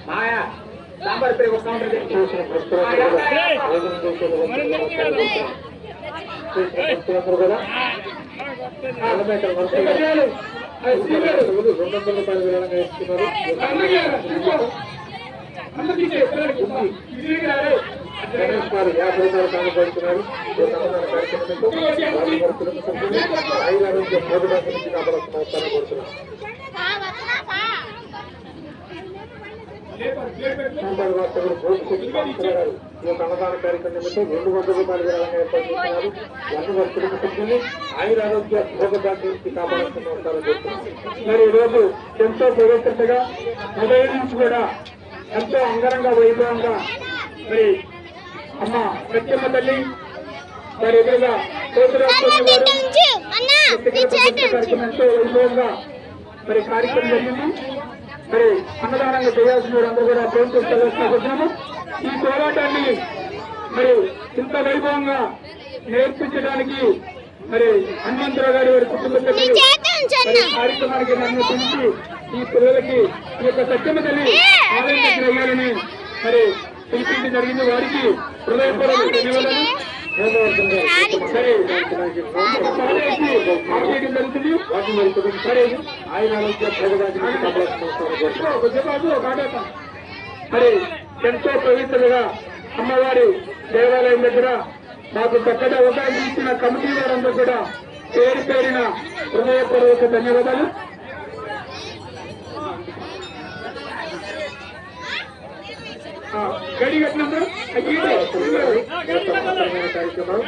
మాయా సాంబార్ పేరు కౌంటర్ చేసిన కూడా 200 రూపాయలు విరాళంగా ఇస్తున్నారు. గణేష్ గారు 50 రూపాయలు కానుపడుతున్నారు. ఐదారోగ్య భోజనాల నుంచి కాపాడాల్సిన అవసరం కోరుతున్నారు. సాంబార్ వాస్తవులు భోజశక్తి గారు ఈ యొక్క అన్నదాన కార్యక్రమం నిమిత్తం 200 రూపాయలు విరాళంగా ఏర్పాటు చేస్తున్నారు. వర్గ కుటుంబ సభ్యులు ఆయురారోగ్య భోగదాటి నుంచి కాపాడాల్సిన అవసరం కోరుతున్నారు. మరి ఈరోజు ఎంతో పవిత్రతగా ఉదయం నుంచి కూడా ఎంతో అంగరంగ వైభవంగా మరి అమ్మ సత్యమ్మ తల్లి మరి ఎదురుగా కార్యక్రమం ఎంతో వైభవంగా మరి కార్యక్రమం జరిగింది. మరి అన్నదానంగా చేయాల్సిన అందరూ కూడా ప్రేమిస్తున్నాము. ఈ పోరాటాన్ని మరి ఇంత వైభవంగా నేర్పించడానికి మరి హనుమంతరావు గారి వారి కుటుంబ సభ్యులు కార్యక్రమానికి నన్ను పిలిచి ఈ పిల్లలకి ఈ యొక్క సత్యమ్మ తల్లి ఆలయం దగ్గర అయ్యాలని మరి పిలిపించడం జరిగింది. వారికి హృదయపూర్వక ధన్యవాదాలు. మరి ఎంతో పవిత్రగా అమ్మవారి దేవాలయం దగ్గర మాకు చక్కగా అవకాశం ఇచ్చిన కమిటీ వారందరూ కూడా పేరు పేరిన హృదయపూర్వక ధన్యవాదాలు. గడి కట్టినందరూ కార్యక్రమం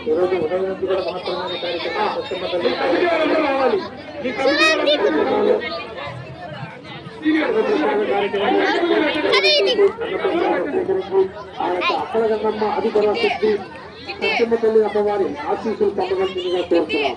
ఈరోజు ఉదయం నుంచి కూడా మహత్తరమైన కార్యక్రమం రావాలి. ఈ అక్కల గంగమ్మ అధికార శక్తి సత్యమ్మ తల్లి అమ్మవారి ఆశీస్సులు పొందవలసిందిగా కోరుతున్నాం.